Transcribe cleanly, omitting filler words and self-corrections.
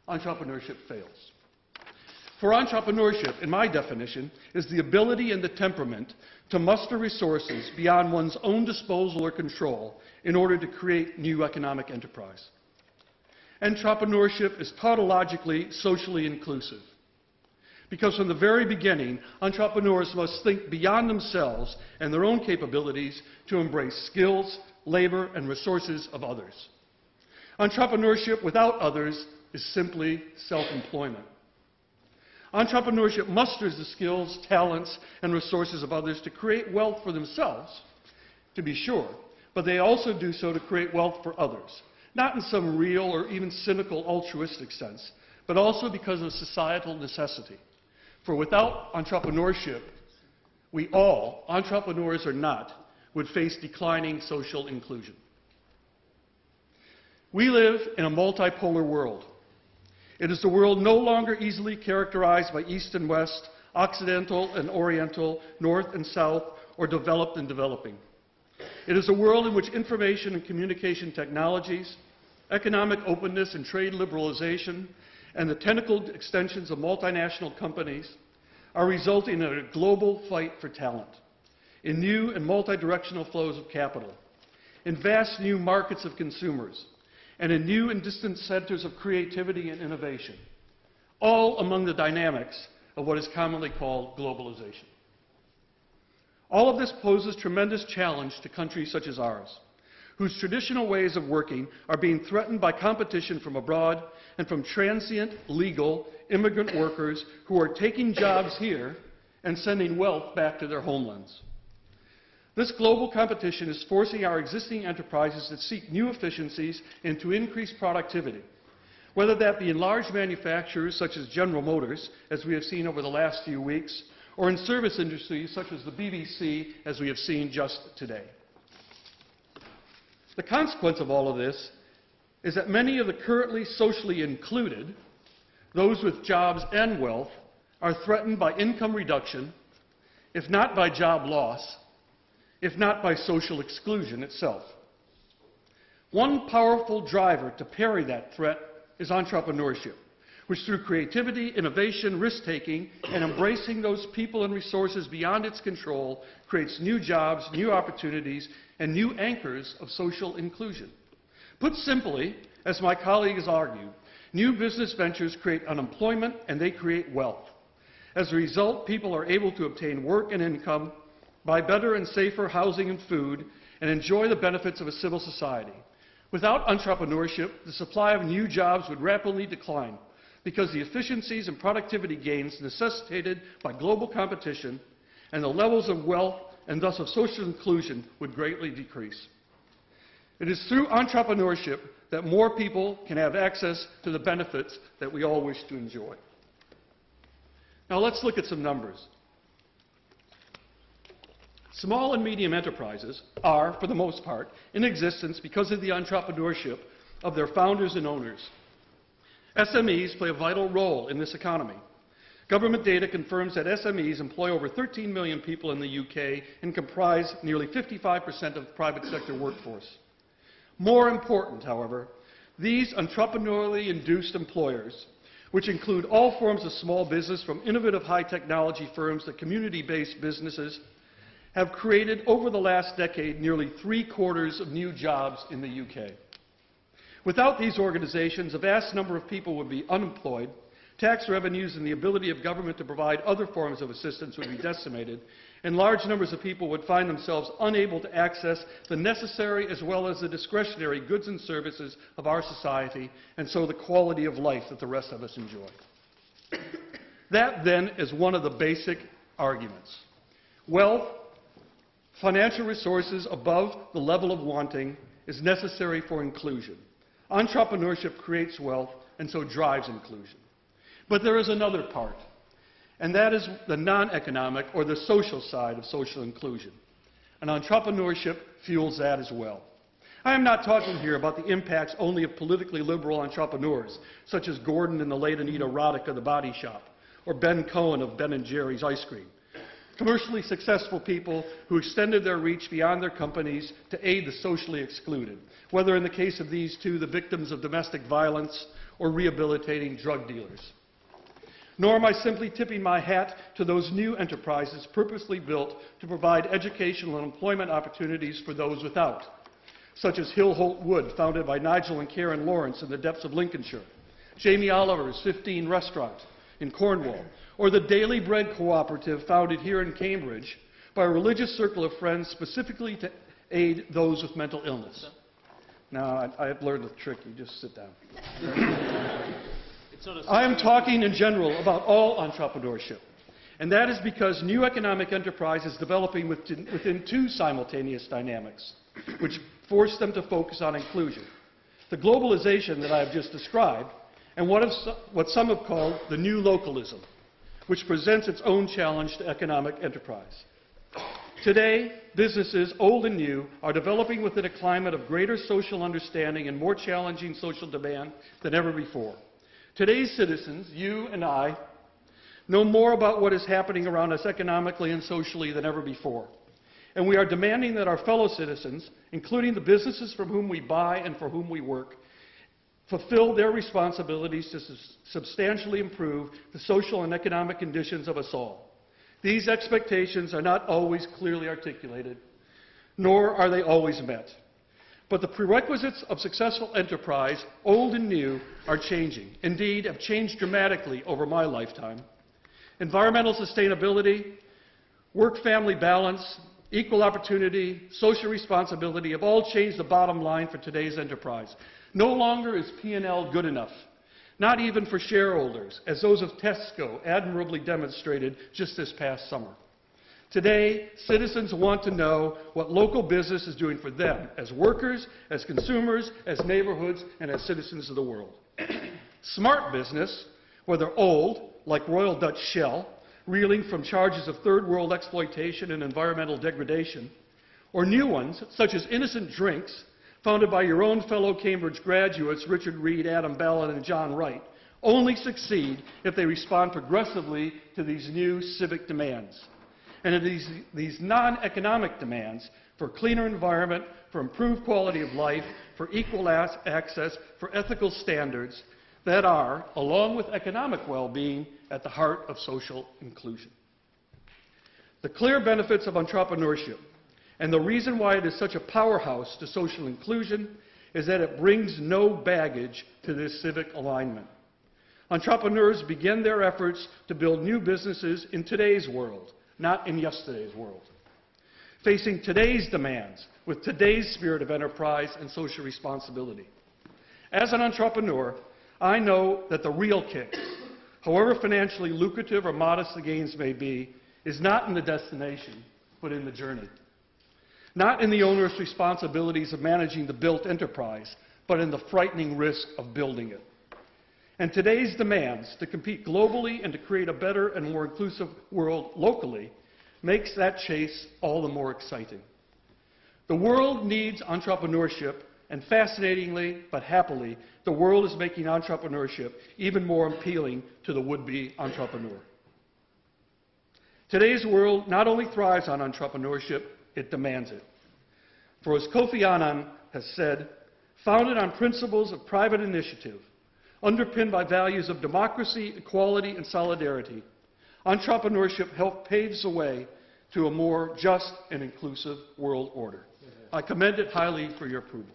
entrepreneurship fails. For entrepreneurship, in my definition, is the ability and the temperament to muster resources beyond one's own disposal or control in order to create new economic enterprise. Entrepreneurship is tautologically socially inclusive, because from the very beginning, entrepreneurs must think beyond themselves and their own capabilities to embrace skills, labor, and resources of others. Entrepreneurship without others is simply self-employment. Entrepreneurship musters the skills, talents, and resources of others to create wealth for themselves, to be sure, but they also do so to create wealth for others, not in some real or even cynical altruistic sense, but also because of societal necessity. For without entrepreneurship, we all, entrepreneurs or not, would face declining social inclusion. We live in a multipolar world. It is a world no longer easily characterized by East and West, Occidental and Oriental, North and South, or developed and developing. It is a world in which information and communication technologies, economic openness and trade liberalization, and the tentacled extensions of multinational companies are resulting in a global fight for talent, in new and multi-directional flows of capital, in vast new markets of consumers, and in new and distant centers of creativity and innovation, all among the dynamics of what is commonly called globalization. All of this poses tremendous challenge to countries such as ours, whose traditional ways of working are being threatened by competition from abroad and from transient, legal, immigrant workers who are taking jobs here and sending wealth back to their homelands. This global competition is forcing our existing enterprises to seek new efficiencies and to increase productivity, whether that be in large manufacturers such as General Motors, as we have seen over the last few weeks, or in service industries such as the BBC, as we have seen just today. The consequence of all of this is that many of the currently socially included, those with jobs and wealth, are threatened by income reduction, if not by job loss, if not by social exclusion itself. One powerful driver to parry that threat is entrepreneurship, which through creativity, innovation, risk-taking, and embracing those people and resources beyond its control, creates new jobs, new opportunities, and new anchors of social inclusion. Put simply, as my colleague has argued, new business ventures create unemployment and they create wealth. As a result, people are able to obtain work and income, buy better and safer housing and food, and enjoy the benefits of a civil society. Without entrepreneurship, the supply of new jobs would rapidly decline because the efficiencies and productivity gains necessitated by global competition and the levels of wealth and thus of social inclusion would greatly decrease. It is through entrepreneurship that more people can have access to the benefits that we all wish to enjoy. Now let's look at some numbers. Small and medium enterprises are, for the most part, in existence because of the entrepreneurship of their founders and owners. SMEs play a vital role in this economy. Government data confirms that SMEs employ over 13 million people in the UK and comprise nearly 55% of the private sector workforce. More important, however, these entrepreneurially induced employers, which include all forms of small business from innovative high technology firms to community-based businesses, have created over the last decade nearly 3/4 of new jobs in the UK. Without these organizations, a vast number of people would be unemployed, tax revenues and the ability of government to provide other forms of assistance would be decimated, and large numbers of people would find themselves unable to access the necessary as well as the discretionary goods and services of our society, and so the quality of life that the rest of us enjoy. That, then, is one of the basic arguments. Wealth, financial resources above the level of wanting, is necessary for inclusion. Entrepreneurship creates wealth and so drives inclusion. But there is another part, and that is the non-economic or the social side of social inclusion. And entrepreneurship fuels that as well. I am not talking here about the impacts only of politically liberal entrepreneurs, such as Gordon and the late Anita Roddick of The Body Shop, or Ben Cohen of Ben & Jerry's Ice Cream. Commercially successful people who extended their reach beyond their companies to aid the socially excluded, whether in the case of these two, the victims of domestic violence, or rehabilitating drug dealers. Nor am I simply tipping my hat to those new enterprises purposely built to provide educational and employment opportunities for those without, such as Hill Holt Wood, founded by Nigel and Karen Lawrence in the depths of Lincolnshire, Jamie Oliver's 15 Restaurant in Cornwall, or the Daily Bread Cooperative founded here in Cambridge by a religious circle of friends specifically to aid those with mental illness. Now, I've learned a trick. You just sit down. I am talking in general about all entrepreneurship, and that is because new economic enterprise is developing within two simultaneous dynamics, which force them to focus on inclusion. The globalization that I have just described, and what some have called the new localism, which presents its own challenge to economic enterprise. Today, businesses, old and new, are developing within a climate of greater social understanding and more challenging social demand than ever before. Today's citizens, you and I, know more about what is happening around us economically and socially than ever before. And we are demanding that our fellow citizens, including the businesses from whom we buy and for whom we work, fulfill their responsibilities to substantially improve the social and economic conditions of us all. These expectations are not always clearly articulated, nor are they always met. But the prerequisites of successful enterprise, old and new, are changing. Indeed, have changed dramatically over my lifetime. Environmental sustainability, work-family balance, equal opportunity, social responsibility have all changed the bottom line for today's enterprise. No longer is P&L good enough, not even for shareholders, as those of Tesco admirably demonstrated just this past summer. Today, citizens want to know what local business is doing for them as workers, as consumers, as neighborhoods, and as citizens of the world. Smart business, whether old, like Royal Dutch Shell, reeling from charges of third world exploitation and environmental degradation, or new ones, such as Innocent Drinks, founded by your own fellow Cambridge graduates Richard Reed, Adam Ballard, and John Wright, only succeed if they respond progressively to these new civic demands. And these non-economic demands for cleaner environment, for improved quality of life, for equal access, for ethical standards that are, along with economic well-being, at the heart of social inclusion. The clear benefits of entrepreneurship and the reason why it is such a powerhouse to social inclusion is that it brings no baggage to this civic alignment. Entrepreneurs begin their efforts to build new businesses in today's world, not in yesterday's world, facing today's demands with today's spirit of enterprise and social responsibility. As an entrepreneur, I know that the real kick, however financially lucrative or modest the gains may be, is not in the destination, but in the journey. Not in the onerous responsibilities of managing the built enterprise, but in the frightening risk of building it. And today's demands to compete globally and to create a better and more inclusive world locally makes that chase all the more exciting. The world needs entrepreneurship, and fascinatingly, but happily, the world is making entrepreneurship even more appealing to the would-be entrepreneur. Today's world not only thrives on entrepreneurship, it demands it. For as Kofi Annan has said, founded on principles of private initiative, underpinned by values of democracy, equality, and solidarity, entrepreneurship paves the way to a more just and inclusive world order. I commend it highly for your approval.